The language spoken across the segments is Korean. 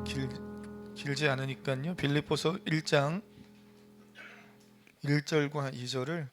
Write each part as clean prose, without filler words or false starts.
길지 않으니까요. 빌립보서 1장 1절과 2절을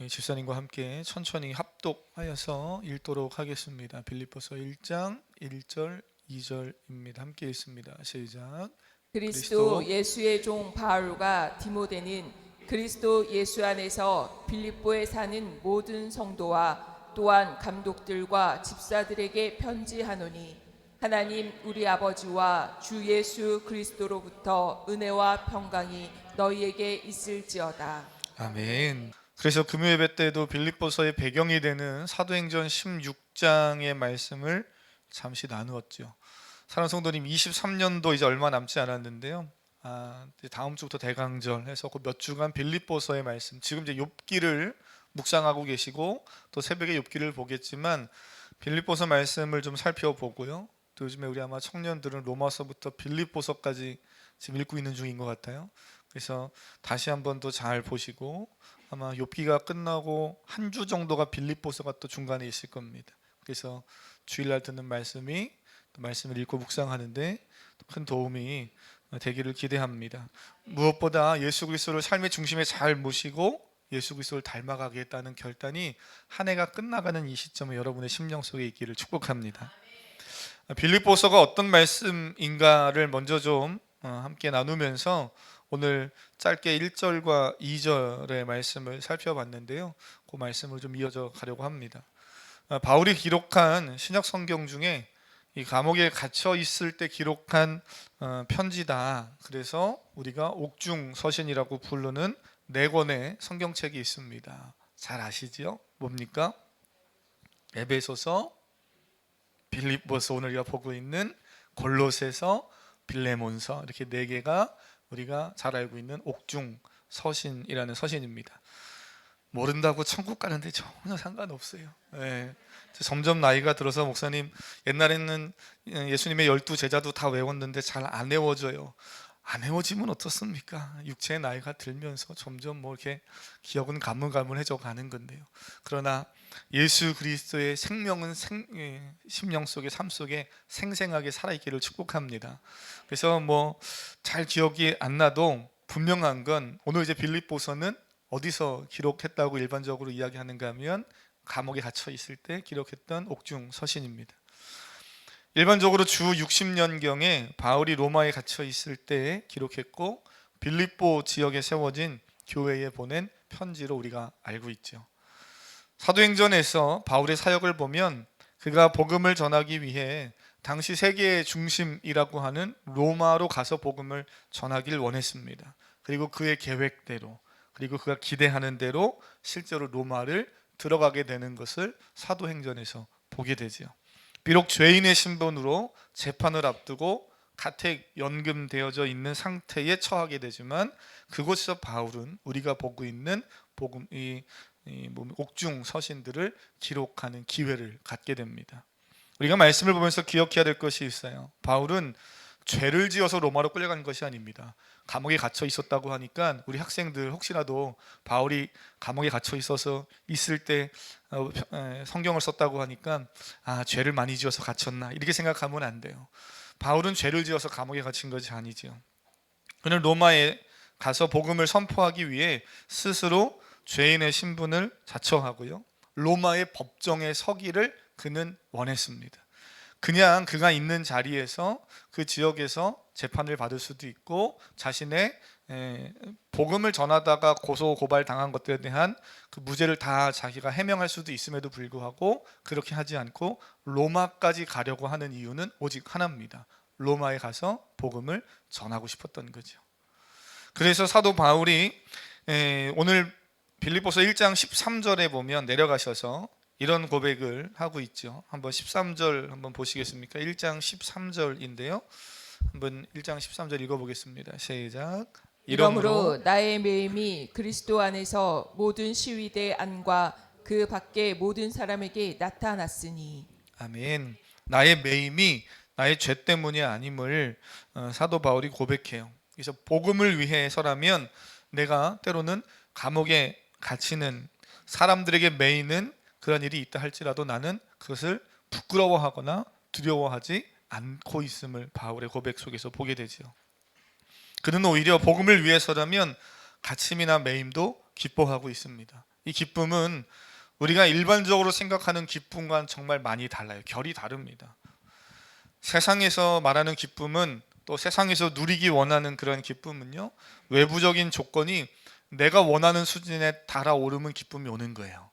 집사님과 함께 천천히 합독하여서 읽도록 하겠습니다. 빌립보서 1장 1절 2절입니다. 함께 읽습니다. 시작. 그리스도 예수의 종 바울과 디모데는 그리스도 예수 안에서 빌립보에 사는 모든 성도와 또한 감독들과 집사들에게 편지하노니 하나님 우리 아버지와 주 예수 그리스도로부터 은혜와 평강이 너희에게 있을지어다. 아멘. 그래서 금요 예배 때도 빌립보서의 배경이 되는 사도행전 16장의 말씀을 잠시 나누었죠. 사랑하는 성도님, 23년도 이제 얼마 남지 않았는데요. 이제 다음 주부터 대강절 해서 그 몇 주간 빌립보서의 말씀, 지금 이제 욥기를 묵상하고 계시고 또 새벽에 욥기를 보겠지만 빌립보서 말씀을 좀 살펴보고요. 또 요즘에 우리 아마 청년들은 로마서부터 빌립보서까지 지금 읽고 있는 중인 것 같아요. 그래서 다시 한번 더 잘 보시고 아마 욥기가 끝나고 한 주 정도가 빌립보서가 또 중간에 있을 겁니다. 그래서 주일날 듣는 말씀이 말씀을 읽고 묵상하는데 큰 도움이 되기를 기대합니다. 무엇보다 예수 그리스도를 삶의 중심에 잘 모시고 예수 그리스도를 닮아가겠다는 결단이 한 해가 끝나가는 이 시점에 여러분의 심령 속에 있기를 축복합니다. 빌립보서가 어떤 말씀인가를 먼저 좀 함께 나누면서 오늘 짧게 1절과 2절의 말씀을 살펴봤는데요. 그 말씀을 좀 이어져 가려고 합니다. 바울이 기록한 신약 성경 중에 이 감옥에 갇혀 있을 때 기록한 편지다. 그래서 우리가 옥중 서신이라고 부르는 4권의 성경책이 있습니다. 잘 아시죠? 뭡니까? 에베소서, 빌립보서, 오늘 우리가 보고 있는 골로새서, 빌레몬서, 이렇게 4개가 우리가 잘 알고 있는 옥중 서신이라는 서신입니다. 모른다고 천국 가는데 전혀 상관없어요. 네. 점점 나이가 들어서 목사님, 옛날에는 예수님의 12 제자도 다 외웠는데 잘 안 외워져요. 안 외워지면 어떻습니까? 육체의 나이가 들면서 점점 뭐 이렇게 기억은 가물가물해져 가는 건데요. 그러나 예수 그리스도의 생명은 심령 속에, 삶 속에 생생하게 살아있기를 축복합니다. 그래서 뭐 잘 기억이 안 나도 분명한 건 오늘 이제 빌립보서는 어디서 기록했다고 일반적으로 이야기하는가 하면 감옥에 갇혀 있을 때 기록했던 옥중 서신입니다. 일반적으로 주 60년경에 바울이 로마에 갇혀 있을 때 기록했고 빌립보 지역에 세워진 교회에 보낸 편지로 우리가 알고 있죠. 사도행전에서 바울의 사역을 보면 그가 복음을 전하기 위해 당시 세계의 중심이라고 하는 로마로 가서 복음을 전하길 원했습니다. 그리고 그의 계획대로, 그리고 그가 기대하는 대로 실제로 로마를 들어가게 되는 것을 사도행전에서 보게 되죠. 비록 죄인의 신분으로 재판을 앞두고 가택 연금되어져 있는 상태에 처하게 되지만 그곳에서 바울은 우리가 보고 있는 복음, 옥중 서신들을 기록하는 기회를 갖게 됩니다. 우리가 말씀을 보면서 기억해야 될 것이 있어요. 바울은 죄를 지어서 로마로 끌려간 것이 아닙니다. 감옥에 갇혀 있었다고 하니까 우리 학생들 혹시라도 바울이 감옥에 갇혀 있어서 있을 때 성경을 썼다고 하니까 죄를 많이 지어서 갇혔나 이렇게 생각하면 안 돼요. 바울은 죄를 지어서 감옥에 갇힌 것이 아니죠. 그는 로마에 가서 복음을 선포하기 위해 스스로 죄인의 신분을 자처하고요, 로마의 법정에 서기를 그는 원했습니다. 그냥 그가 있는 자리에서 그 지역에서 재판을 받을 수도 있고 자신의 복음을 전하다가 고소 고발 당한 것들에 대한 그 무죄를 다 자기가 해명할 수도 있음에도 불구하고 그렇게 하지 않고 로마까지 가려고 하는 이유는 오직 하나입니다. 로마에 가서 복음을 전하고 싶었던 거죠. 그래서 사도 바울이 오늘 빌립보서 1장 13절에 보면 내려가셔서 이런 고백을 하고 있죠. 한번 13절 한번 보시겠습니까? 1장 13절인데요. 한번 1장 13절 읽어보겠습니다. 시작. 이러므로 나의 매임이 그리스도 안에서 모든 시위대 안과 그 밖의 모든 사람에게 나타났으니. 아멘. 나의 매임이 나의 죄 때문이 아님을 사도 바울이 고백해요. 그래서 복음을 위해서라면 내가 때로는 감옥에 갇히는, 사람들에게 매이는 그런 일이 있다 할지라도 나는 그것을 부끄러워하거나 두려워하지 않고 있음을 바울의 고백 속에서 보게 되죠. 그는 오히려 복음을 위해서라면 가침이나 매임도 기뻐하고 있습니다. 이 기쁨은 우리가 일반적으로 생각하는 기쁨과는 정말 많이 달라요. 결이 다릅니다. 세상에서 말하는 기쁨은, 또 세상에서 누리기 원하는 그런 기쁨은요, 외부적인 조건이 내가 원하는 수준에 달아오르면 기쁨이 오는 거예요.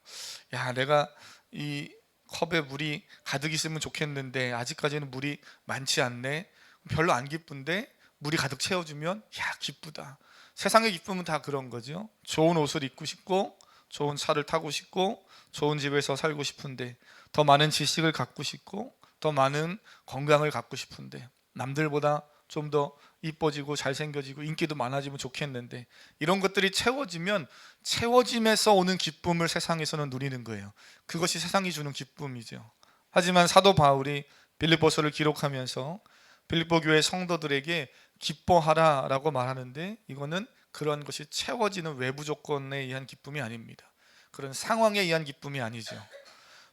야, 내가 이 컵에 물이 가득 있으면 좋겠는데 아직까지는 물이 많지 않네. 별로 안 기쁜데 물이 가득 채워주면 야, 기쁘다. 세상의 기쁨은 다 그런 거죠. 좋은 옷을 입고 싶고, 좋은 차를 타고 싶고, 좋은 집에서 살고 싶은데, 더 많은 지식을 갖고 싶고, 더 많은 건강을 갖고 싶은데, 남들보다 좀 더 이뻐지고 잘생겨지고 인기도 많아지면 좋겠는데, 이런 것들이 채워지면 채워짐에서 오는 기쁨을 세상에서는 누리는 거예요. 그것이 세상이 주는 기쁨이죠. 하지만 사도 바울이 빌립보서를 기록하면서 빌립보 교회 성도들에게 기뻐하라 라고 말하는데, 이거는 그런 것이 채워지는 외부 조건에 의한 기쁨이 아닙니다. 그런 상황에 의한 기쁨이 아니죠.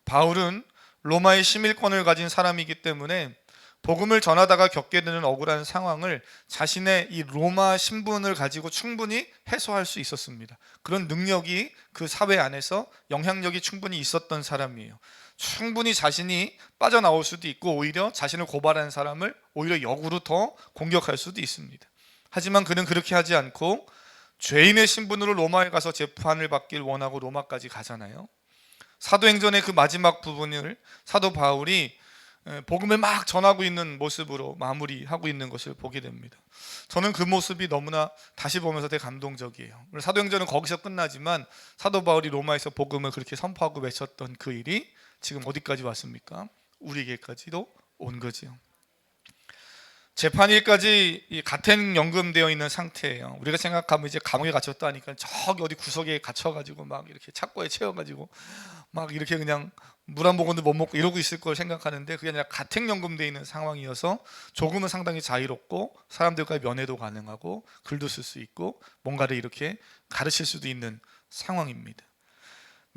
바울은 로마의 시민권을 가진 사람이기 때문에 복음을 전하다가 겪게 되는 억울한 상황을 자신의 이 로마 신분을 가지고 충분히 해소할 수 있었습니다. 그런 능력이 그 사회 안에서 영향력이 충분히 있었던 사람이에요. 충분히 자신이 빠져나올 수도 있고, 오히려 자신을 고발한 사람을 오히려 역으로 더 공격할 수도 있습니다. 하지만 그는 그렇게 하지 않고 죄인의 신분으로 로마에 가서 재판을 받길 원하고 로마까지 가잖아요. 사도행전의 그 마지막 부분을 사도 바울이 복음을 막 전하고 있는 모습으로 마무리하고 있는 것을 보게 됩니다. 저는 그 모습이 너무나 다시 보면서 되게 감동적이에요. 사도행전은 거기서 끝나지만 사도 바울이 로마에서 복음을 그렇게 선포하고 외쳤던 그 일이 지금 어디까지 왔습니까? 우리에게까지도 온 거죠. 재판일까지 가택 연금되어 있는 상태예요. 우리가 생각하면 이제 감옥에 갇혔다 하니까 저기 어디 구석에 갇혀가지고 막 이렇게 착고에 채워가지고 막 이렇게 그냥 물 한 모금도 못 먹고 이러고 있을 걸 생각하는데, 그게 아니라 가택 연금되어 있는 상황이어서 조금은 상당히 자유롭고 사람들과의 면회도 가능하고 글도 쓸 수 있고 뭔가를 이렇게 가르칠 수도 있는 상황입니다.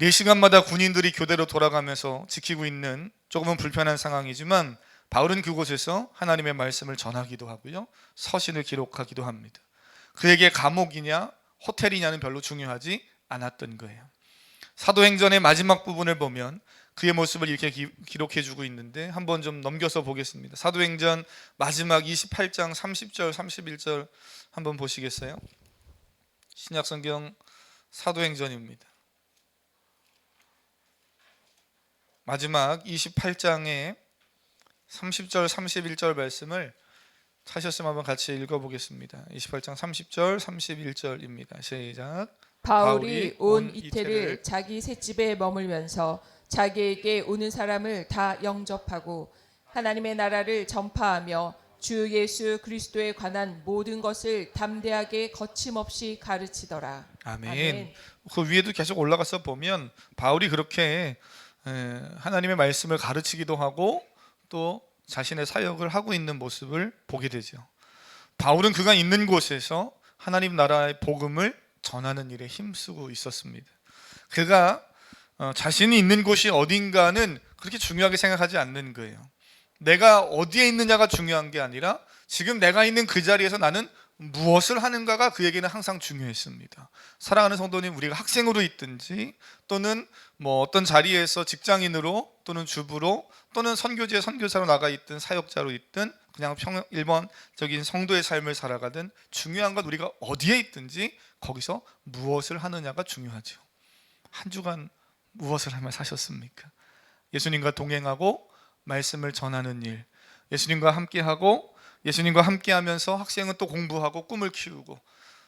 4시간마다 군인들이 교대로 돌아가면서 지키고 있는 조금은 불편한 상황이지만, 바울은 그곳에서 하나님의 말씀을 전하기도 하고요, 서신을 기록하기도 합니다. 그에게 감옥이냐 호텔이냐는 별로 중요하지 않았던 거예요. 사도행전의 마지막 부분을 보면 그의 모습을 이렇게 기록해주고 있는데, 한번 좀 넘겨서 보겠습니다. 사도행전 마지막 28장 30절 31절 한번 보시겠어요? 신약성경 사도행전입니다. 마지막 28장에 30절 31절 말씀을 찾으셨으면 한번 같이 읽어보겠습니다. 28장 30절 31절입니다. 시작. 바울이 온 이태를 자기 셋집에 머물면서 자기에게 오는 사람을 다 영접하고 하나님의 나라를 전파하며 주 예수 그리스도에 관한 모든 것을 담대하게 거침없이 가르치더라. 아멘. 아멘. 그 위에도 계속 올라가서 보면 바울이 그렇게 하나님의 말씀을 가르치기도 하고 또 자신의 사역을 하고 있는 모습을 보게 되죠. 바울은 그가 있는 곳에서 하나님 나라의 복음을 전하는 일에 힘쓰고 있었습니다. 그가 자신이 있는 곳이 어딘가는 그렇게 중요하게 생각하지 않는 거예요. 내가 어디에 있느냐가 중요한 게 아니라 지금 내가 있는 그 자리에서 나는 무엇을 하는가가 그에게는 항상 중요했습니다. 사랑하는 성도님, 우리가 학생으로 있든지 또는 뭐 어떤 자리에서 직장인으로 또는 주부로 또는 선교지에 선교사로 나가 있든 사역자로 있든 그냥 일반적인 성도의 삶을 살아가든, 중요한 건 우리가 어디에 있든지 거기서 무엇을 하느냐가 중요하죠. 한 주간 무엇을 하며 사셨습니까? 예수님과 동행하고 말씀을 전하는 일, 예수님과 함께하고 예수님과 함께하면서 학생은 또 공부하고 꿈을 키우고,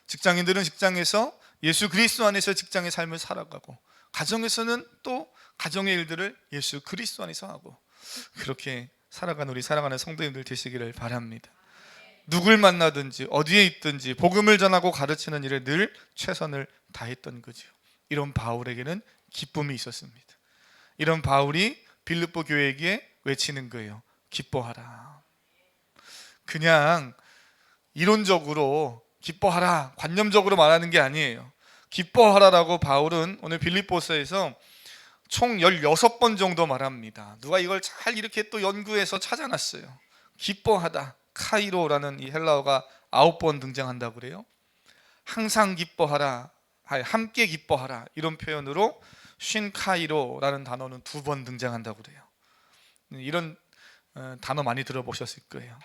직장인들은 직장에서 예수 그리스도 안에서 직장의 삶을 살아가고, 가정에서는 또 가정의 일들을 예수 그리스도 안에서 하고, 그렇게 살아가는 우리 사랑하는 성도님들 되시기를 바랍니다. 누굴 만나든지 어디에 있든지 복음을 전하고 가르치는 일에 늘 최선을 다했던 거죠. 이런 바울에게는 기쁨이 있었습니다. 이런 바울이 빌립보 교회에게 외치는 거예요. 기뻐하라. 그냥 이론적으로 기뻐하라, 관념적으로 말하는 게 아니에요. 기뻐하라라고 바울은 오늘 빌립보서에서 총 16번 정도 말합니다. 누가 이걸 잘 이렇게 또 연구해서 찾아놨어요. 기뻐하다, 카이로라는 이 헬라어가 9번 등장한다고 그래요. 항상 기뻐하라, 함께 기뻐하라, 이런 표현으로 쉰카이로라는 단어는 2번 등장한다고 그래요. 이런 단어 많이 들어보셨을 거예요.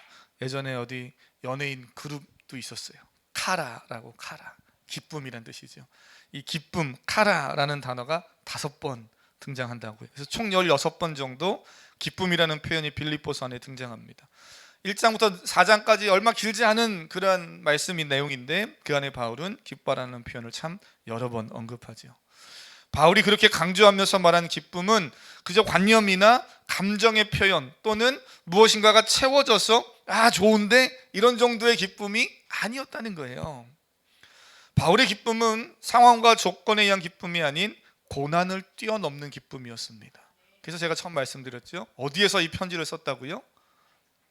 예전에 어디 연예인 그룹도 있었어요. 카라라고. 카라, 기쁨이란 뜻이죠. 이 기쁨, 카라라는 단어가 5번 등장한다고요. 그래서 총 16번 정도 기쁨이라는 표현이 빌립보서 안에 등장합니다. 1장부터 4장까지 얼마 길지 않은 그런 말씀인 내용인데, 그 안에 바울은 기뻐라는 표현을 참 여러 번 언급하죠. 바울이 그렇게 강조하면서 말한 기쁨은 그저 관념이나 감정의 표현 또는 무엇인가가 채워져서 좋은데 이런 정도의 기쁨이 아니었다는 거예요. 바울의 기쁨은 상황과 조건에 의한 기쁨이 아닌 고난을 뛰어넘는 기쁨이었습니다. 그래서 제가 처음 말씀드렸죠. 어디에서 이 편지를 썼다고요?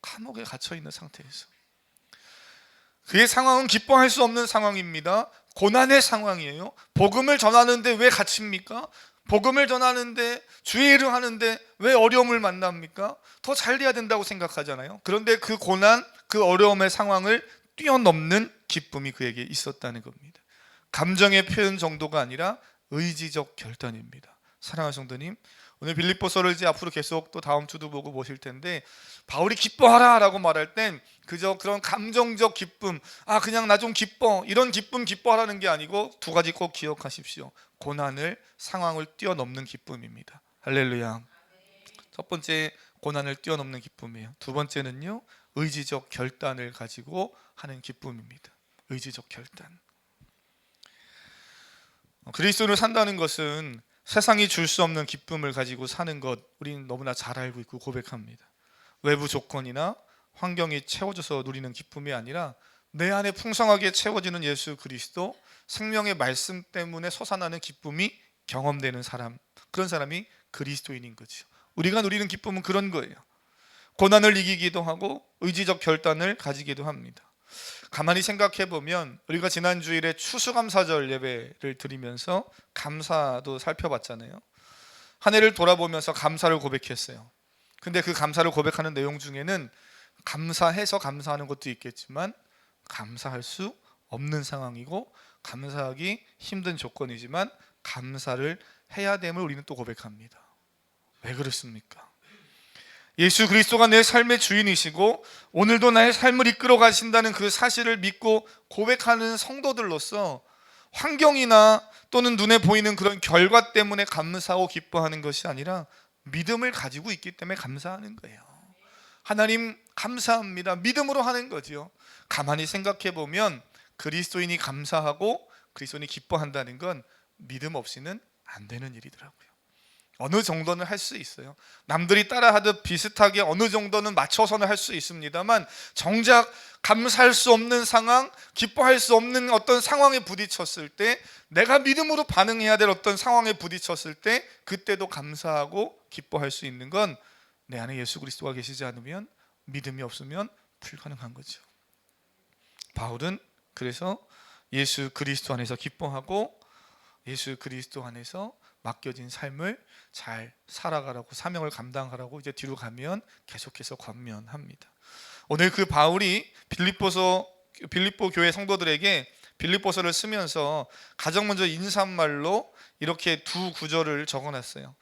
감옥에 갇혀 있는 상태에서. 그의 상황은 기뻐할 수 없는 상황입니다. 고난의 상황이에요. 복음을 전하는데 왜 갇힙니까? 복음을 전하는데, 주의 일을 하는데 왜 어려움을 만납니까? 더 잘 돼야 된다고 생각하잖아요. 그런데 그 고난, 그 어려움의 상황을 뛰어넘는 기쁨이 그에게 있었다는 겁니다. 감정의 표현 정도가 아니라 의지적 결단입니다. 사랑하는 성도님, 오늘 빌립보서를 이제 앞으로 계속 또 다음 주도 보고 보실 텐데, 바울이 기뻐하라 라고 말할 땐 그저 그런 감정적 기쁨, 그냥 나 좀 기뻐, 이런 기쁨 기뻐하라는 게 아니고 2가지 꼭 기억하십시오. 고난을, 상황을 뛰어넘는 기쁨입니다. 할렐루야. 첫 번째, 고난을 뛰어넘는 기쁨이에요. 2번째는요, 의지적 결단을 가지고 하는 기쁨입니다. 의지적 결단. 그리스도를 산다는 것은 세상이 줄 수 없는 기쁨을 가지고 사는 것, 우리는 너무나 잘 알고 있고 고백합니다. 외부 조건이나 환경이 채워져서 누리는 기쁨이 아니라 내 안에 풍성하게 채워지는 예수 그리스도, 생명의 말씀 때문에 솟아나는 기쁨이 경험되는 사람, 그런 사람이 그리스도인인 거죠. 우리가 누리는 기쁨은 그런 거예요. 고난을 이기기도 하고 의지적 결단을 가지기도 합니다. 가만히 생각해 보면 우리가 지난 주일에 추수감사절 예배를 드리면서 감사도 살펴봤잖아요. 한 해를 돌아보면서 감사를 고백했어요. 근데 그 감사를 고백하는 내용 중에는 감사해서 감사하는 것도 있겠지만 감사할 수 없는 상황이고 감사하기 힘든 조건이지만 감사를 해야 됨을 우리는 또 고백합니다. 왜 그렇습니까? 예수 그리스도가 내 삶의 주인이시고 오늘도 나의 삶을 이끌어 가신다는 그 사실을 믿고 고백하는 성도들로서 환경이나 또는 눈에 보이는 그런 결과 때문에 감사하고 기뻐하는 것이 아니라 믿음을 가지고 있기 때문에 감사하는 거예요. 하나님 감사합니다, 믿음으로 하는 거죠. 가만히 생각해 보면 그리스도인이 감사하고 그리스도인이 기뻐한다는 건 믿음 없이는 안 되는 일이더라고요. 어느 정도는 할 수 있어요. 남들이 따라하듯 비슷하게 어느 정도는 맞춰서는 할 수 있습니다만 정작 감사할 수 없는 상황, 기뻐할 수 없는 어떤 상황에 부딪혔을 때, 내가 믿음으로 반응해야 될 어떤 상황에 부딪혔을 때 그때도 감사하고 기뻐할 수 있는 건 내 안에 예수 그리스도가 계시지 않으면, 믿음이 없으면 불가능한 거죠. 바울은 그래서 예수 그리스도 안에서 기뻐하고 예수 그리스도 안에서 맡겨진 삶을 잘 살아가라고, 사명을 감당하라고 이제 뒤로 가면 계속해서 권면합니다. 오늘 그 바울이 빌립보 교회 성도들에게 빌립보서를 쓰면서 가장 먼저 인사말로 이렇게 2구절을 적어놨어요.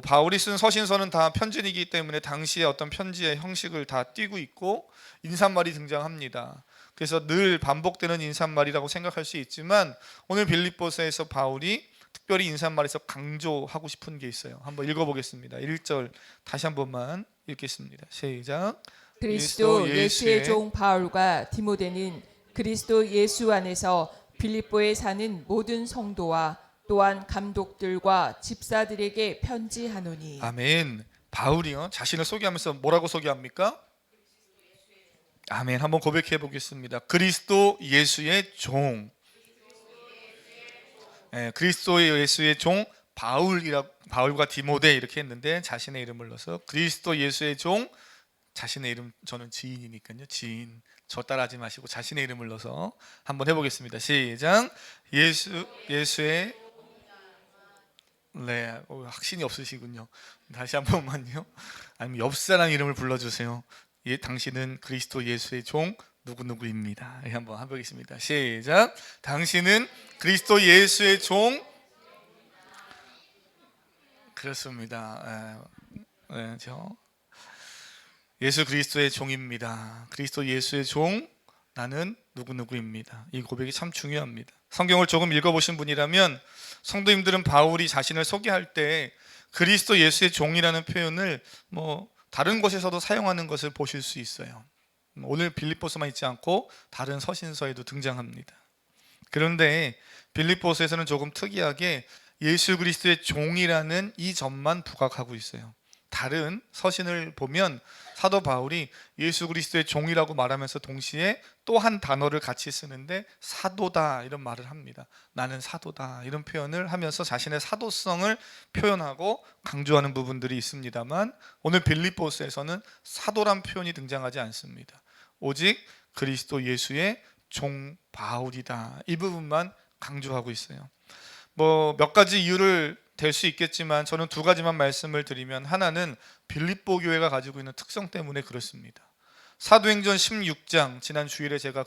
바울이 쓴 서신서는 다 편지이기 때문에 당시의 어떤 편지의 형식을 다 띠고 있고 인사말이 등장합니다. 그래서 늘 반복되는 인사말이라고 생각할 수 있지만 오늘 빌립보서에서 바울이 특별히 인사말에서 강조하고 싶은 게 있어요. 한번 읽어보겠습니다. 1절 다시 한 번만 읽겠습니다. 시작. 그리스도 예수의 종 바울과 디모데는 그리스도 예수 안에서 빌립보에 사는 모든 성도와 또한 감독들과 집사들에게 편지하노니. 아멘. 바울이요, 자신을 소개하면서 뭐라고 소개합니까? 아멘. 한번 고백해 보겠습니다. 그리스도 예수의 종. 그리스도 예수의 종 바울과 디모데 이렇게 했는데 자신의 이름을 넣어서 그리스도 예수의 종, 자신의 이름, 저는 지인이니까요. 지인. 저 따라하지 마시고 자신의 이름을 넣어서 한번 해보겠습니다. 시작. 예수의 확신이 없으시군요. 다시 한 번만요. 아니면 옆 사람 이름을 불러주세요. 당신은 그리스도 예수의 종 누구누구입니다. 한번 해보겠습니다. 시작. 당신은 그리스도 예수의 종. 그렇습니다. 예수 그리스도의 종입니다. 그리스도 예수의 종, 나는 누구누구입니다. 이 고백이 참 중요합니다. 성경을 조금 읽어보신 분이라면 성도님들은 바울이 자신을 소개할 때 그리스도 예수의 종이라는 표현을 다른 곳에서도 사용하는 것을 보실 수 있어요. 오늘 빌립보서만 있지 않고 다른 서신서에도 등장합니다. 그런데 빌립보서에서는 조금 특이하게 예수 그리스도의 종이라는 이 점만 부각하고 있어요. 다른 서신을 보면 사도 바울이 예수 그리스도의 종이라고 말하면서 동시에 또 한 단어를 같이 쓰는데 사도다 이런 말을 합니다. 나는 사도다 이런 표현을 하면서 자신의 사도성을 표현하고 강조하는 부분들이 있습니다만 오늘 빌립보서에서는 사도란 표현이 등장하지 않습니다. 오직 그리스도 예수의 종 바울이다 이 부분만 강조하고 있어요. 몇 가지 이유를 될 수 있겠지만 저는 두 가지만 말씀을 드리면, 하나는 빌립보 교회가 가지고 있는 특성 때문에 그렇습니다. 사도행전 16장 지난 주일에 제가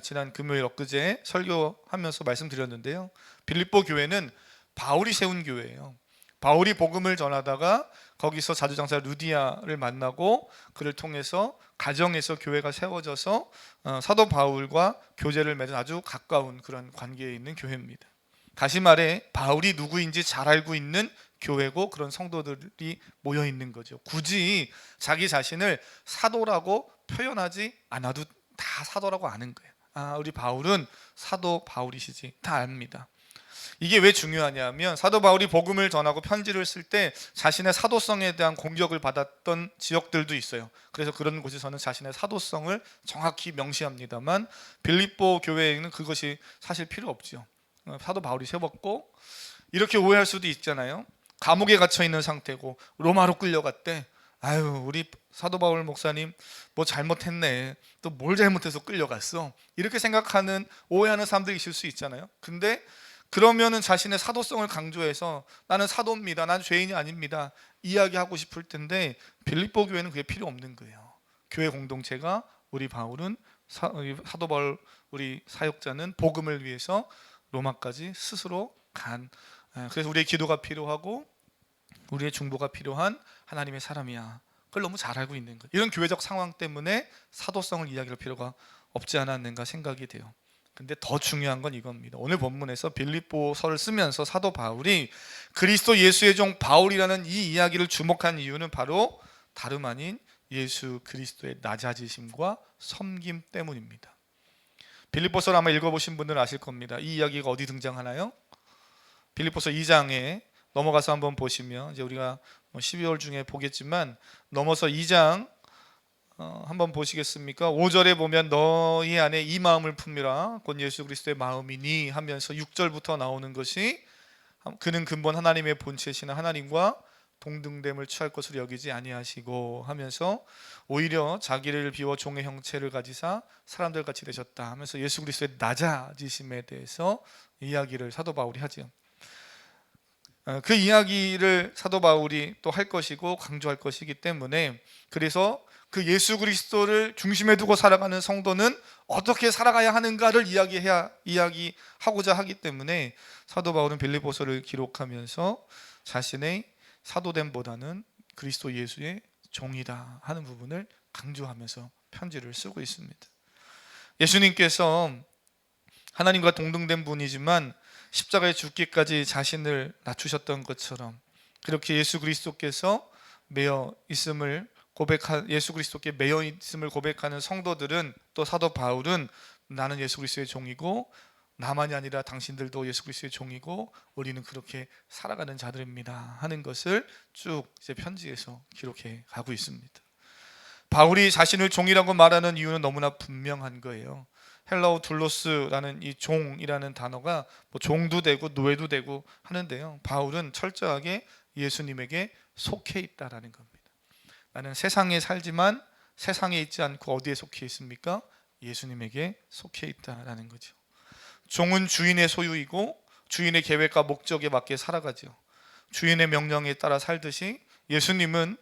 지난 금요일 엊그제 설교하면서 말씀드렸는데요. 빌립보 교회는 바울이 세운 교회예요. 바울이 복음을 전하다가 거기서 자주장사 루디아를 만나고 그를 통해서 가정에서 교회가 세워져서 사도 바울과 교제를 맺은 아주 가까운 그런 관계에 있는 교회입니다. 다시 말해 바울이 누구인지 잘 알고 있는 교회고 그런 성도들이 모여 있는 거죠. 굳이 자기 자신을 사도라고 표현하지 않아도 다 사도라고 아는 거예요. 우리 바울은 사도 바울이시지 다 압니다. 이게 왜 중요하냐면 사도 바울이 복음을 전하고 편지를 쓸 때 자신의 사도성에 대한 공격을 받았던 지역들도 있어요. 그래서 그런 곳에서는 자신의 사도성을 정확히 명시합니다만 빌립보 교회에는 그것이 사실 필요 없죠. 사도 바울이 세웠고, 이렇게 오해할 수도 있잖아요. 감옥에 갇혀 있는 상태고 로마로 끌려갔대. 우리 사도 바울 목사님 뭐 잘못했네. 또 뭘 잘못해서 끌려갔어. 이렇게 생각하는, 오해하는 사람들이 있을 수 있잖아요. 근데 그러면은 자신의 사도성을 강조해서 나는 사도입니다, 난 죄인이 아닙니다 이야기하고 싶을 텐데 빌립보 교회는 그게 필요 없는 거예요. 교회 공동체가 우리 바울은 사도 바울 우리 사역자는 복음을 위해서 로마까지 스스로 간, 그래서 우리의 기도가 필요하고 우리의 중보가 필요한 하나님의 사람이야. 그걸 너무 잘 알고 있는 거예요. 이런 교회적 상황 때문에 사도성을 이야기할 필요가 없지 않았는가 생각이 돼요. 근데 더 중요한 건 이겁니다. 오늘 본문에서 빌립보서를 쓰면서 사도 바울이 그리스도 예수의 종 바울이라는 이 이야기를 주목한 이유는 바로 다름 아닌 예수 그리스도의 낮아지심과 섬김 때문입니다. 빌립보서를 아마 읽어보신 분들은 아실 겁니다. 이 이야기가 어디 등장하나요? 빌립보서 2장에 넘어가서 한번 보시면, 이제 우리가 12월 중에 보겠지만 넘어서 2장 한번 보시겠습니까? 5절에 보면 너희 안에 이 마음을 품으라 곧 예수 그리스도의 마음이니 하면서 6절부터 나오는 것이 그는 근본 하나님의 본체시나 하나님과 동등됨을 취할 것으로 여기지 아니하시고 하면서 오히려 자기를 비워 종의 형체를 가지사 사람들 같이 되셨다 하면서 예수 그리스도의 낮아지심에 대해서 이야기를 사도 바울이 하죠. 그 이야기를 사도 바울이 또 할 것이고 강조할 것이기 때문에, 그래서 그 예수 그리스도를 중심에 두고 살아가는 성도는 어떻게 살아가야 하는가를 이야기하고자 하기 때문에 사도 바울은 빌립보서를 기록하면서 자신의 사도됨보다는 그리스도 예수의 종이다 하는 부분을 강조하면서 편지를 쓰고 있습니다. 예수님께서 하나님과 동등된 분이지만 십자가에 죽기까지 자신을 낮추셨던 것처럼 그렇게 예수 그리스도께서 예수 그리스도께 매여 있음을 고백하는 성도들은, 또 사도 바울은 나는 예수 그리스도의 종이고 나만이 아니라 당신들도 예수 그리스도의 종이고 우리는 그렇게 살아가는 자들입니다 하는 것을 쭉 이제 편지에서 기록해 가고 있습니다. 바울이 자신을 종이라고 말하는 이유는 너무나 분명한 거예요. 헬라어 둘로스라는 이 종이라는 단어가 종도 되고 노예도 되고 하는데요, 바울은 철저하게 예수님에게 속해 있다라는 겁니다. 나는 세상에 살지만 세상에 있지 않고 어디에 속해 있습니까? 예수님에게 속해 있다라는 거죠. 종은 주인의 소유이고 주인의 계획과 목적에 맞게 살아가죠. 주인의 명령에 따라 살듯이 예수님은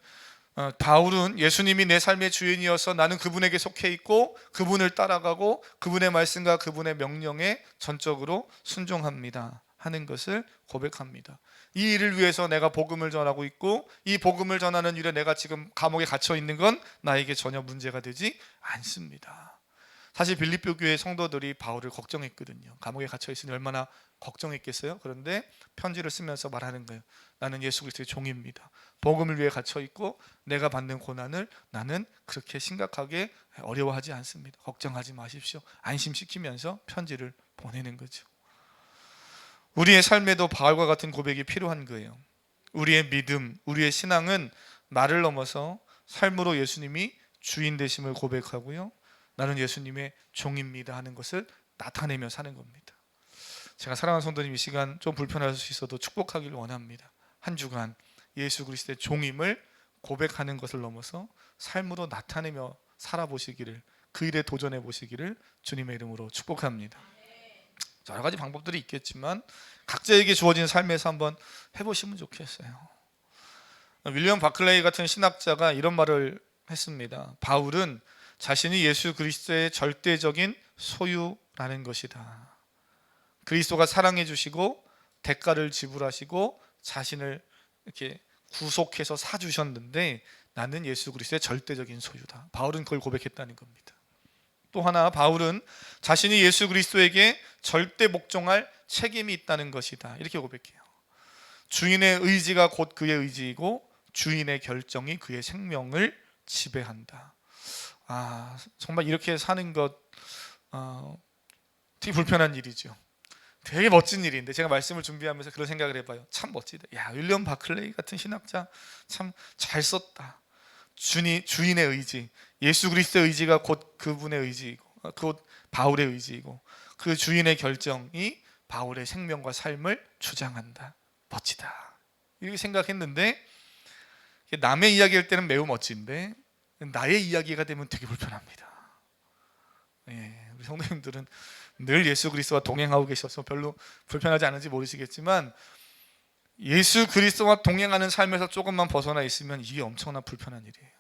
바울은 예수님이 내 삶의 주인이어서 나는 그분에게 속해 있고 그분을 따라가고 그분의 말씀과 그분의 명령에 전적으로 순종합니다 하는 것을 고백합니다. 이 일을 위해서 내가 복음을 전하고 있고 이 복음을 전하는 일에 내가 지금 감옥에 갇혀 있는 건 나에게 전혀 문제가 되지 않습니다. 사실 빌립보 교회 성도들이 바울을 걱정했거든요. 감옥에 갇혀 있으니 얼마나 걱정했겠어요? 그런데 편지를 쓰면서 말하는 거예요. 나는 예수 그리스도의 종입니다. 복음을 위해 갇혀 있고 내가 받는 고난을 나는 그렇게 심각하게 어려워하지 않습니다. 걱정하지 마십시오. 안심시키면서 편지를 보내는 거죠. 우리의 삶에도 바울과 같은 고백이 필요한 거예요. 우리의 믿음, 우리의 신앙은 나를 넘어서 삶으로 예수님이 주인 되심을 고백하고요, 나는 예수님의 종입니다 하는 것을 나타내며 사는 겁니다. 제가 사랑하는 성도님, 이 시간 좀 불편할 수 있어도 축복하기를 원합니다. 한 주간 예수 그리스도의 종임을 고백하는 것을 넘어서 삶으로 나타내며 살아보시기를, 그 일에 도전해 보시기를 주님의 이름으로 축복합니다. 여러 가지 방법들이 있겠지만 각자에게 주어진 삶에서 한번 해보시면 좋겠어요. 윌리엄 바클레이 같은 신학자가 이런 말을 했습니다. 바울은 자신이 예수 그리스도의 절대적인 소유라는 것이다. 그리스도가 사랑해 주시고 대가를 지불하시고 자신을 이렇게 구속해서 사주셨는데 나는 예수 그리스도의 절대적인 소유다. 바울은 그걸 고백했다는 겁니다. 또 하나, 바울은 자신이 예수 그리스도에게 절대 복종할 책임이 있다는 것이다. 이렇게 고백해요. 주인의 의지가 곧 그의 의지이고 주인의 결정이 그의 생명을 지배한다. 정말 이렇게 사는 것 되게 불편한 일이죠. 되게 멋진 일인데 제가 말씀을 준비하면서 그런 생각을 해봐요. 참 멋지다. 윌리엄 바클레이 같은 신학자 참 잘 썼다. 주인의 의지, 예수 그리스도의 의지가 곧 그분의 의지이고 곧 바울의 의지이고 그 주인의 결정이 바울의 생명과 삶을 주장한다. 멋지다. 이렇게 생각했는데 남의 이야기할 때는 매우 멋진데 나의 이야기가 되면 되게 불편합니다. 우리 성도님들은 늘 예수 그리스도와 동행하고 계셔서 별로 불편하지 않은지 모르시겠지만 예수 그리스도와 동행하는 삶에서 조금만 벗어나 있으면 이게 엄청난 불편한 일이에요.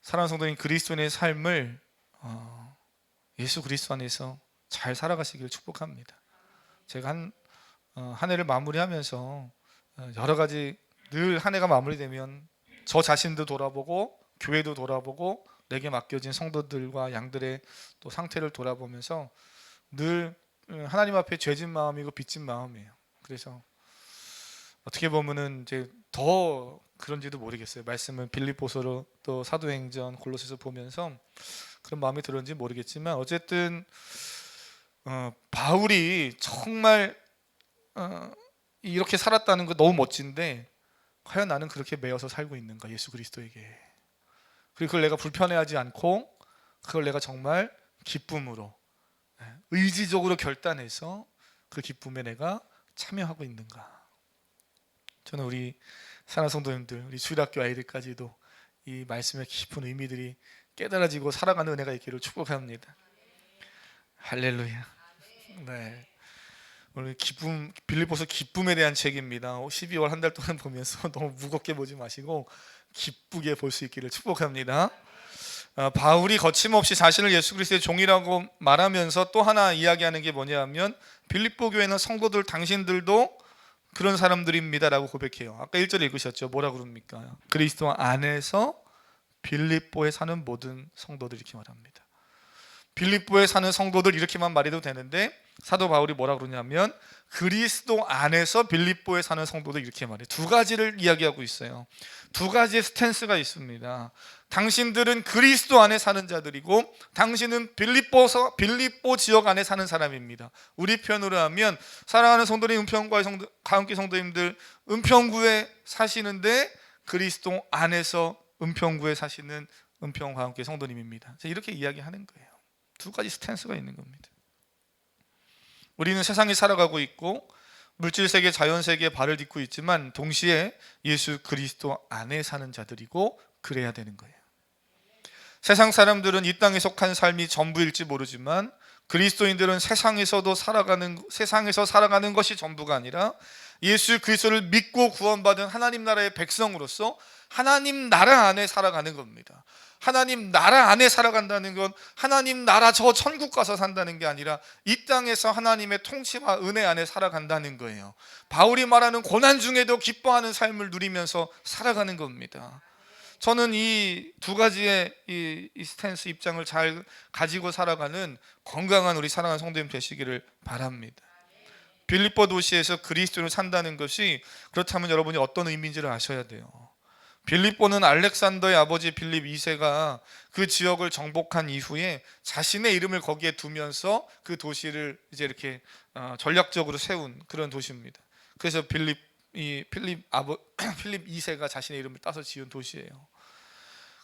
사랑하는 성도님, 그리스도인의 삶을 예수 그리스도 안에서 잘 살아가시기를 축복합니다. 제가 한 해를 마무리하면서 여러 가지 늘 한 해가 마무리되면 저 자신도 돌아보고 교회도 돌아보고 내게 맡겨진 성도들과 양들의 또 상태를 돌아보면서 늘 하나님 앞에 죄진 마음이고 빚진 마음이에요. 그래서 어떻게 보면은 이제 더 그런지도 모르겠어요. 말씀은 빌립보서로 또 사도행전 골로새서 보면서 그런 마음이 들었는지 모르겠지만 어쨌든 바울이 정말 이렇게 살았다는 거 너무 멋진데 과연 나는 그렇게 매여서 살고 있는가, 예수 그리스도에게. 그리고 그걸 내가 불편해하지 않고 그걸 내가 정말 기쁨으로 의지적으로 결단해서 그 기쁨에 내가 참여하고 있는가. 저는 우리 사랑하는 성도님들, 우리 주일학교 아이들까지도 이 말씀의 깊은 의미들이 깨달아지고 살아가는 은혜가 있기를 축복합니다. 할렐루야. 네. 오늘 빌립보서 기쁨에 대한 책입니다. 12월 한 달 동안 보면서 너무 무겁게 보지 마시고 기쁘게 볼 수 있기를 축복합니다. 바울이 거침없이 자신을 예수 그리스도의 종이라고 말하면서 또 하나 이야기하는 게 뭐냐면 빌립보 교회는 성도들 당신들도 그런 사람들입니다라고 고백해요. 아까 1절 읽으셨죠? 뭐라 그럽니까? 그리스도 안에서 빌립보에 사는 모든 성도들, 이렇게 말합니다. 빌립보에 사는 성도들 이렇게만 말해도 되는데 사도 바울이 뭐라 그러냐면 그리스도 안에서 빌립보에 사는 성도들, 이렇게 말해요. 두 가지를 이야기하고 있어요. 두 가지의 스탠스가 있습니다. 당신들은 그리스도 안에 사는 자들이고 당신은 빌립보 지역 안에 사는 사람입니다. 우리 편으로 하면 사랑하는 성도님, 가운데 성도님들 은평구에 사시는데 그리스도 안에서 은평구에 사시는 은평 가운데 성도님입니다. 이렇게 이야기하는 거예요. 두 가지 스탠스가 있는 겁니다. 우리는 세상에 살아가고 있고 물질세계, 자연세계에 발을 딛고 있지만 동시에 예수 그리스도 안에 사는 자들이고 그래야 되는 거예요. 세상 사람들은 이 땅에 속한 삶이 전부일지 모르지만 그리스도인들은 세상에서 살아가는 것이 전부가 아니라 예수 그리스도를 믿고 구원받은 하나님 나라의 백성으로서 하나님 나라 안에 살아가는 겁니다. 하나님 나라 안에 살아간다는 건 하나님 나라 저 천국 가서 산다는 게 아니라 이 땅에서 하나님의 통치와 은혜 안에 살아간다는 거예요. 바울이 말하는 고난 중에도 기뻐하는 삶을 누리면서 살아가는 겁니다. 저는 이 두 가지의 이 스탠스 입장을 잘 가지고 살아가는 건강한 우리 사랑하는 성도님 되시기를 바랍니다. 빌립보 도시에서 그리스도를 산다는 것이 그렇다면 여러분이 어떤 의미인지를 아셔야 돼요. 빌립보는 알렉산더의 아버지 빌립 2세가 그 지역을 정복한 이후에 자신의 이름을 거기에 두면서 그 도시를 이제 이렇게 전략적으로 세운 그런 도시입니다. 그래서 빌립 2세가 자신의 이름을 따서 지은 도시예요.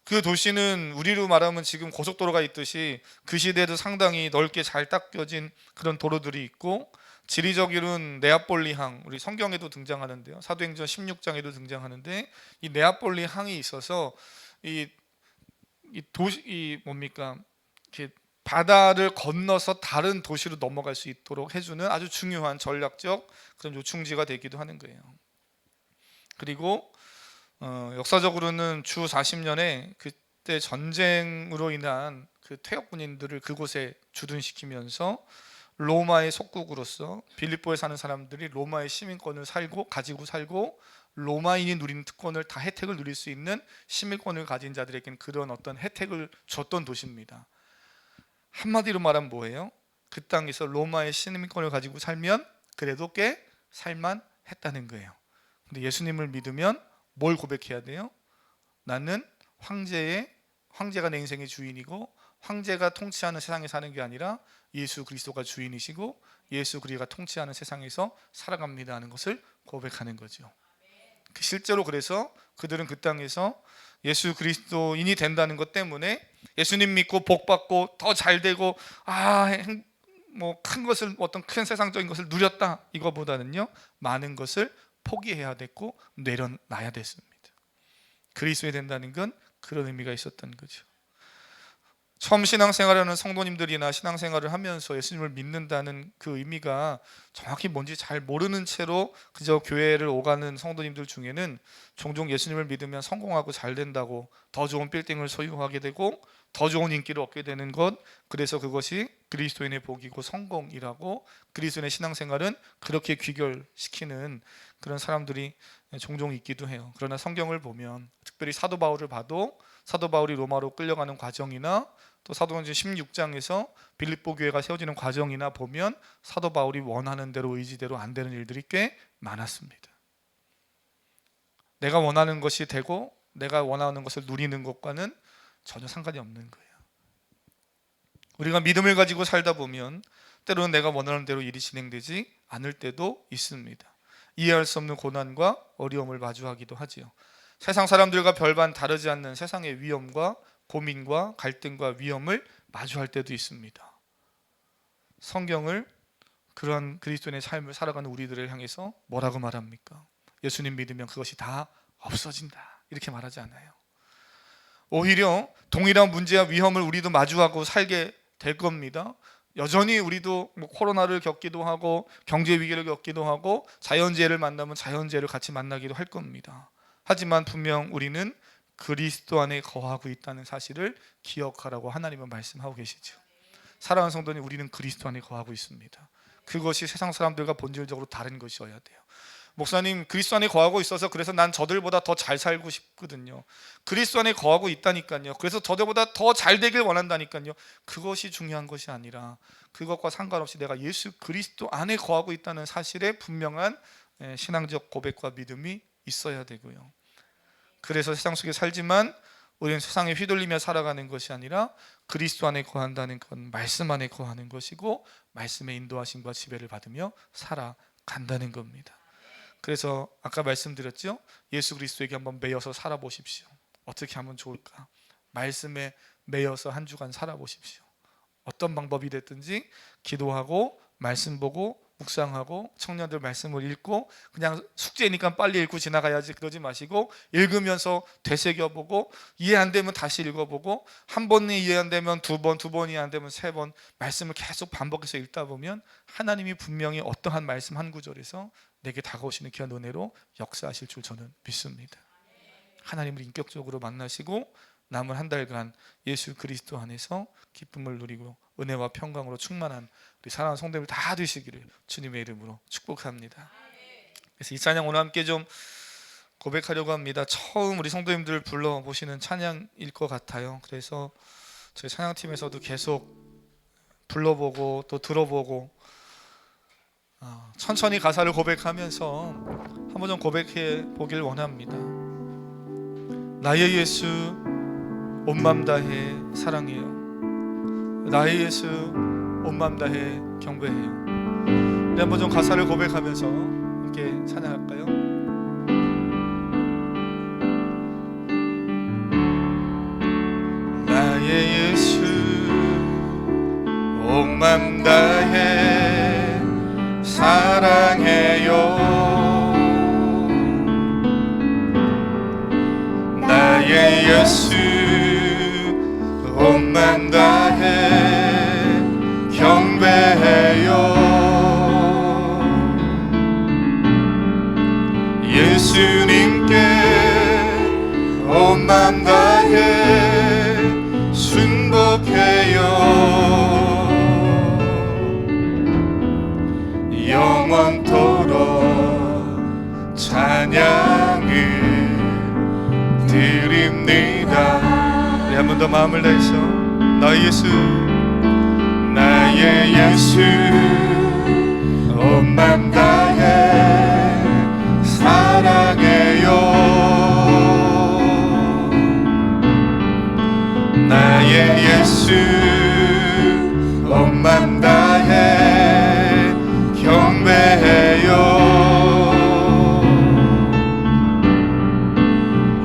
그 도시는 우리로 말하면 지금 고속도로가 있듯이 그 시대에도 상당히 넓게 잘 닦여진 그런 도로들이 있고, 지리적으로는 네아폴리 항, 우리 성경에도 등장하는데요, 사도행전 16장에도 등장하는데, 이 네아폴리 항이 있어서 이 뭡니까, 이렇게 바다를 건너서 다른 도시로 넘어갈 수 있도록 해주는 아주 중요한 전략적 그런 요충지가 되기도 하는 거예요. 그리고 역사적으로는 주 40년에 그때 전쟁으로 인한 그 퇴역군인들을 그곳에 주둔시키면서 로마의 속국으로서 빌립보에 사는 사람들이 로마의 시민권을 가지고 살고 로마인이 누리는 특권을 다 혜택을 누릴 수 있는 시민권을 가진 자들에게는 그런 어떤 혜택을 줬던 도시입니다. 한마디로 말하면 뭐예요? 그 땅에서 로마의 시민권을 가지고 살면 그래도 꽤 살만 했다는 거예요. 근데 예수님을 믿으면 뭘 고백해야 돼요? 나는 황제가 내 인생의 주인이고, 황제가 통치하는 세상에 사는 게 아니라 예수 그리스도가 주인이시고 예수 그리스도가 통치하는 세상에서 살아갑니다 하는 것을 고백하는 거죠. 실제로 그래서 그들은 그 땅에서 예수 그리스도인이 된다는 것 때문에 예수님 믿고 복 받고 더 잘 되고 뭐 큰 것을, 어떤 큰 세상적인 것을 누렸다, 이거보다는요 많은 것을 포기해야 됐고 내려놔야 됐습니다. 그리스도에 된다는 건 그런 의미가 있었던 거죠. 처음 신앙생활하는 성도님들이나 신앙생활을 하면서 예수님을 믿는다는 그 의미가 정확히 뭔지 잘 모르는 채로 그저 교회를 오가는 성도님들 중에는 종종 예수님을 믿으면 성공하고 잘 된다고, 더 좋은 빌딩을 소유하게 되고 더 좋은 인기를 얻게 되는 것, 그래서 그것이 그리스도인의 복이고 성공이라고, 그리스도인의 신앙생활은 그렇게 귀결시키는 그런 사람들이 종종 있기도 해요. 그러나 성경을 보면, 특별히 사도 바울을 봐도 사도 바울이 로마로 끌려가는 과정이나 또 사도행전 16장에서 빌립보 교회가 세워지는 과정이나 보면 사도 바울이 원하는 대로, 의지대로 안 되는 일들이 꽤 많았습니다. 내가 원하는 것이 되고 내가 원하는 것을 누리는 것과는 전혀 상관이 없는 거예요. 우리가 믿음을 가지고 살다 보면 때로는 내가 원하는 대로 일이 진행되지 않을 때도 있습니다. 이해할 수 없는 고난과 어려움을 마주하기도 하지요. 세상 사람들과 별반 다르지 않는 세상의 위험과 고민과 갈등과 위험을 마주할 때도 있습니다. 성경을 그러한 그리스도인의 삶을 살아가는 우리들을 향해서 뭐라고 말합니까? 예수님 믿으면 그것이 다 없어진다, 이렇게 말하지 않아요. 오히려 동일한 문제와 위험을 우리도 마주하고 살게 될 겁니다. 여전히 우리도 코로나를 겪기도 하고 경제 위기를 겪기도 하고 자연재해를 만나면 자연재해를 같이 만나기도 할 겁니다. 하지만 분명 우리는 그리스도 안에 거하고 있다는 사실을 기억하라고 하나님은 말씀하고 계시죠. 사랑하는 성도님, 우리는 그리스도 안에 거하고 있습니다. 그것이 세상 사람들과 본질적으로 다른 것이어야 돼요. 목사님, 그리스도 안에 거하고 있어서 그래서 난 저들보다 더 잘 살고 싶거든요. 그리스도 안에 거하고 있다니까요. 그래서 저들보다 더 잘 되길 원한다니까요. 그것이 중요한 것이 아니라 그것과 상관없이 내가 예수 그리스도 안에 거하고 있다는 사실에 분명한 신앙적 고백과 믿음이 있어야 되고요. 그래서 세상 속에 살지만 우리는 세상에 휘둘리며 살아가는 것이 아니라 그리스도 안에 거한다는 건 말씀 안에 거하는 것이고 말씀의 인도하심과 지배를 받으며 살아간다는 겁니다. 그래서 아까 말씀드렸죠, 예수 그리스도에게 한번 매여서 살아보십시오. 어떻게 하면 좋을까? 말씀에 매여서 한 주간 살아보십시오. 어떤 방법이 됐든지 기도하고 말씀 보고 묵상하고 청년들 말씀을 읽고, 그냥 숙제니까 빨리 읽고 지나가야지 그러지 마시고 읽으면서 되새겨보고, 이해 안 되면 다시 읽어보고, 한 번이 이해 안 되면 두 번, 두 번이 안 되면 세 번, 말씀을 계속 반복해서 읽다 보면 하나님이 분명히 어떠한 말씀 한 구절에서 내게 다가오시는 귀한 은혜로 역사하실 줄 저는 믿습니다. 하나님을 인격적으로 만나시고 남은 한 달간 예수 그리스도 안에서 기쁨을 누리고 은혜와 평강으로 충만한 우리 사랑하는 성도님들 다 되시기를 주님의 이름으로 축복합니다. 그래서 이 찬양 오늘 함께 좀 고백하려고 합니다. 처음 우리 성도님들 불러보시는 찬양일 것 같아요. 그래서 저희 찬양팀에서도 계속 불러보고 또 들어보고 천천히 가사를 고백하면서 한번 좀 고백해 보길 원합니다. 나의 예수 온 맘 다해 사랑해요. 나의 예수 온 맘 다해 경배해요. 우리 한번 좀 가사를 고백하면서 함께 찬양할까요? 나의 예수 온 맘 다해 사랑해요. 나의 예수 온 맘 다해 경배해요. 예수님께 온 맘 다해 순복해요. 영원토록 찬양을 드립니다. 네, 한 번 더 마음을 다해서 나의 예수 나의 예수 온 맘 다해 사랑해요. 나의 예수 온 맘 다해 경배해요.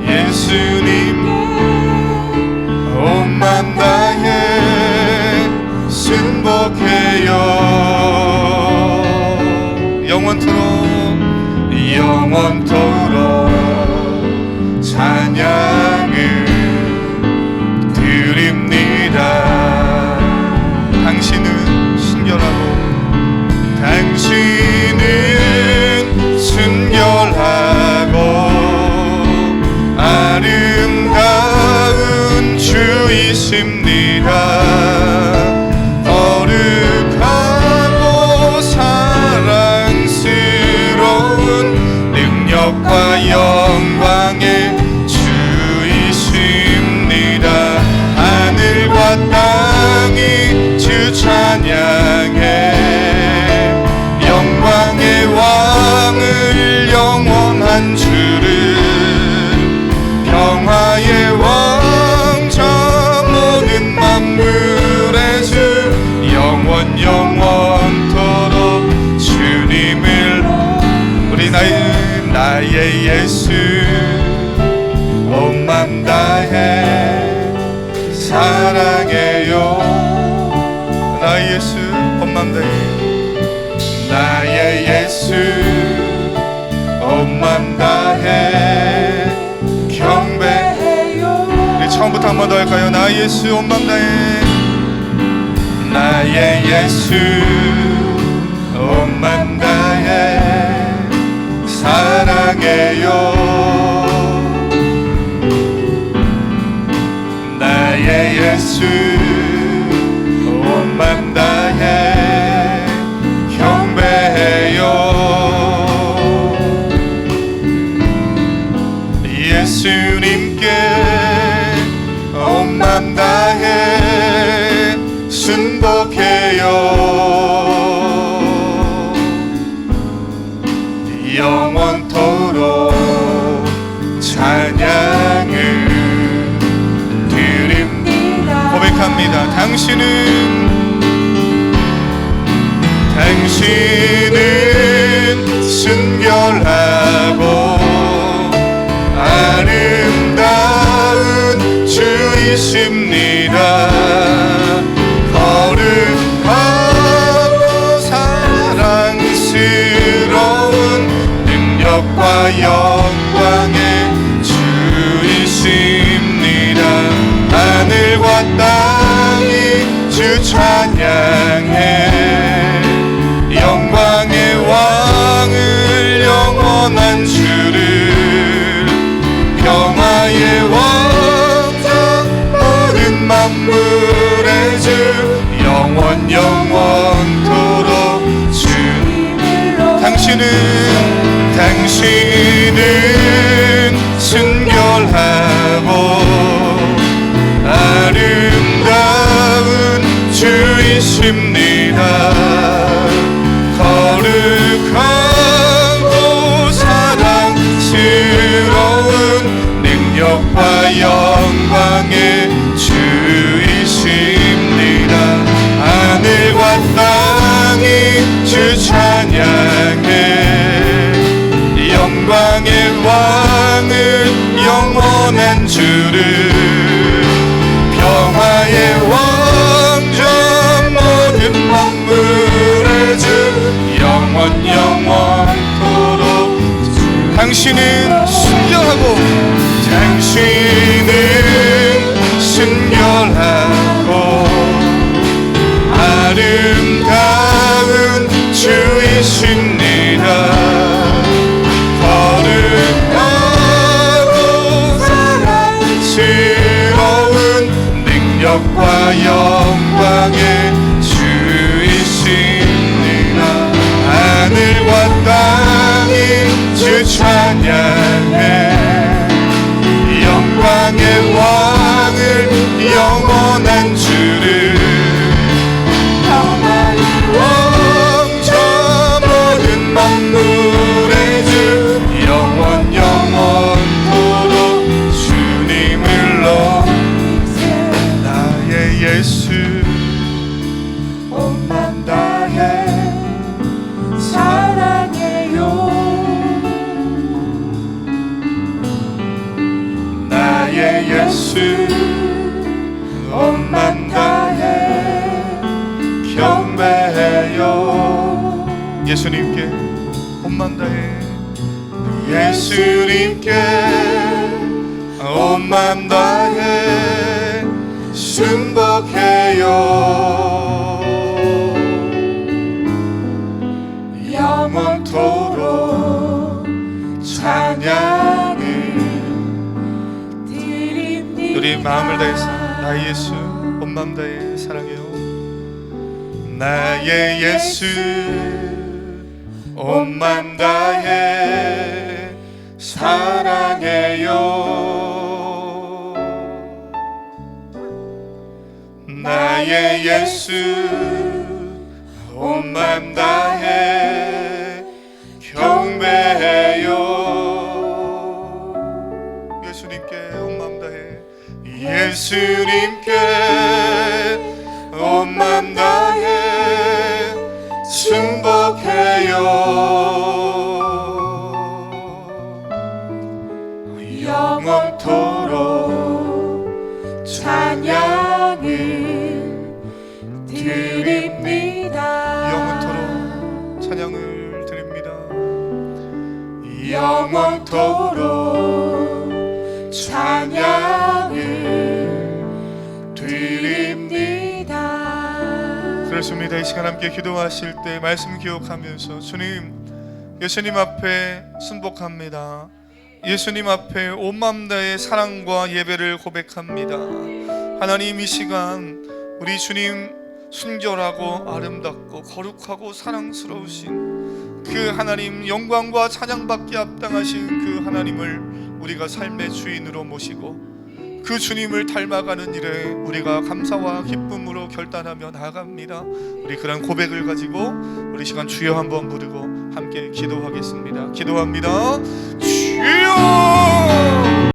예수님 온 맘 다해 순복해요. 영원토록 찬양을 드립니다. 당신은 순결하고 당신은 순결하고 아름다운 주이십니다. 거룩하고 사랑스러운 능력과 영광의 주이십니다. 하늘과 땅이 주 찬양해 영광의 왕을 영원한 주를 평화의 왕자 모든 만물의 주 영원토록 주님을 우리 나의 예수 온 맘 다해 사랑해요. 나의 예수 온 맘 다해 나의 예수 온 맘 다해 경배해요. 우리 처음부터 한 번 더 할까요? 나의 예수 온 맘 다해 나의 예수 온 맘 다해 사랑해요. 나의 예수 온 맘 다해 경배해요. 예수님께 온 맘 다해 순복해요. 영원토록 찬양을 드립니다. 고백합니다. 당신은 순결하고 아름다운 주이십니다. 거룩하고 사랑스러운 능력과 영광의 주이십니다. 하늘과 땅이 주 찬양해 영광의 왕을 영원한 주를 평화 영원토록 주님으로 당신은 순결하고 아름다운 주이십니다. 거룩하고 사랑스러운 능력과 영광의 주이십니다. 하늘과 땅이 주 찬양해 영광의 왕은 영원한 주를 평화의 왕자 모든 만물의 주 영원토록 당신은 순결하고 아름다운 주이십니다. 거룩하고 사랑스러운 능력과 영광의 주이십니다. 하늘과 땅이 주 찬양해 영광의 왕을 영원한 주를 왕자 모든 만물의 주 영원토록 주님을 나의 예수 온맘 다해 사랑해요. 나의 예수 온맘 다해 경배해요. 예수님께 온맘 다해 예수님께 온맘 다해 순복해요. 영원토록 찬양을 드립니다. 우리 마음을 다해서 나의 예수 온맘 다해 사랑해요. 나의 예수 온맘 다해 사랑해요. 나의 예수 온맘 다해 경배해요. 예수님께 온맘 다해 예수님께 온맘 다해 순복해요. 영원토록 찬양을 드립니다. 영원토록 찬양을 드립니다. 영원토록 찬양을 드립니다. 그렇습니다. 이 시간 함께 기도하실 때 말씀 기억하면서 주님, 예수님 앞에 순복합니다. 예수님 앞에 온 마음 다해 사랑과 예배를 고백합니다. 하나님, 이 시간 우리 주님 순결하고 아름답고 거룩하고 사랑스러우신 그 하나님, 영광과 찬양받기 합당하신 그 하나님을 우리가 삶의 주인으로 모시고 그 주님을 닮아가는 일에 우리가 감사와 기쁨으로 결단하며 나아갑니다. 우리 그런 고백을 가지고 우리 시간 주여 한번 부르고 함께 기도하겠습니다. 기도합니다. 주여